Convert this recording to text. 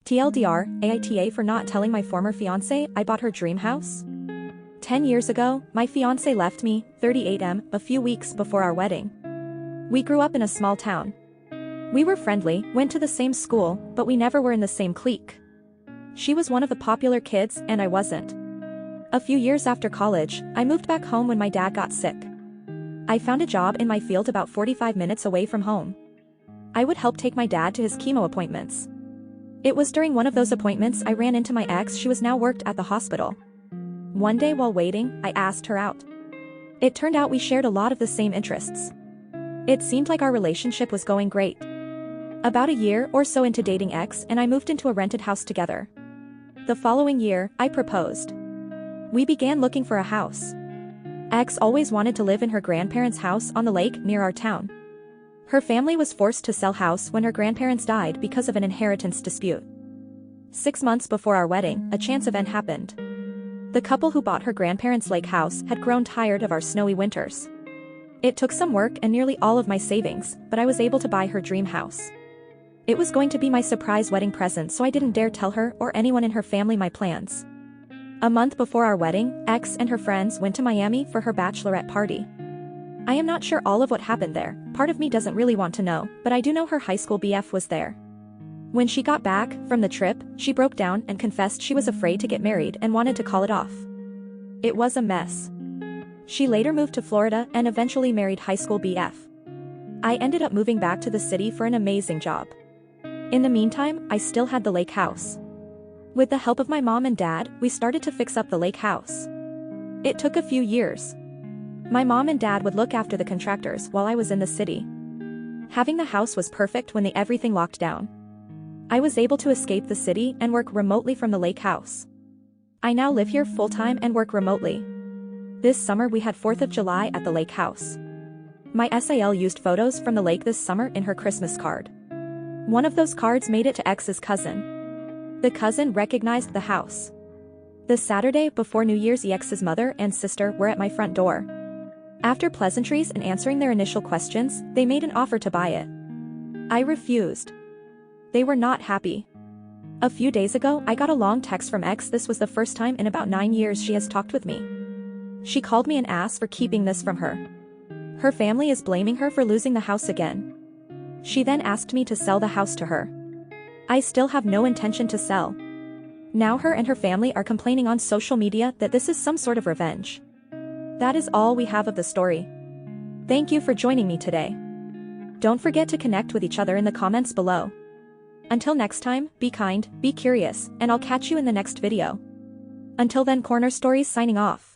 TLDR, AITA for not telling my former fiance I bought her dream house. 10 years ago, my fiance left me, 38M, a few weeks before our wedding. We grew up in a small town. We were friendly, went to the same school, but we never were in the same clique. She was one of the popular kids, and I wasn't. A few years after college, I moved back home when my dad got sick. I found a job in my field about 45 minutes away from home. I would help take my dad to his chemo appointments. It was during one of those appointments I ran into my ex. She was now worked at the hospital. One day while waiting, I asked her out. It turned out we shared a lot of the same interests. It seemed like our relationship was going great. About a year or so into dating ex and I moved into a rented house together. The following year, I proposed. We began looking for a house. Ex always wanted to live in her grandparents' house on the lake near our town. Her family was forced to sell house when her grandparents died because of an inheritance dispute. 6 months before our wedding, a chance event happened. The couple who bought her grandparents' lake house had grown tired of our snowy winters. It took some work and nearly all of my savings, but I was able to buy her dream house. It was going to be my surprise wedding present, so I didn't dare tell her or anyone in her family my plans. A month before our wedding, Ex and her friends went to Miami for her bachelorette party. I am not sure all of what happened there, part of me doesn't really want to know, but I do know her high school BF was there. When she got back from the trip, she broke down and confessed she was afraid to get married and wanted to call it off. It was a mess. She later moved to Florida and eventually married high school BF. I ended up moving back to the city for an amazing job. In the meantime, I still had the lake house. With the help of my mom and dad, we started to fix up the lake house. It took a few years. My mom and dad would look after the contractors while I was in the city. Having the house was perfect when everything locked down. I was able to escape the city and work remotely from the lake house. I now live here full-time and work remotely. This summer we had 4th of July at the lake house. My SAL used photos from the lake this summer in her Christmas card. One of those cards made it to Ex's cousin. The cousin recognized the house. The Saturday before New Year's, Ex's mother and sister were at my front door. After pleasantries and answering their initial questions, they made an offer to buy it. I refused. They were not happy. A few days ago, I got a long text from Ex. This was the first time in about 9 years she has talked with me. She called me and asked for keeping this from her. Her family is blaming her for losing the house again. She then asked me to sell the house to her. I still have no intention to sell. Now her and her family are complaining on social media that this is some sort of revenge. That is all we have of the story. Thank you for joining me today. Don't forget to connect with each other in the comments below. Until next time, be kind, be curious, and I'll catch you in the next video. Until then, Corner Stories signing off.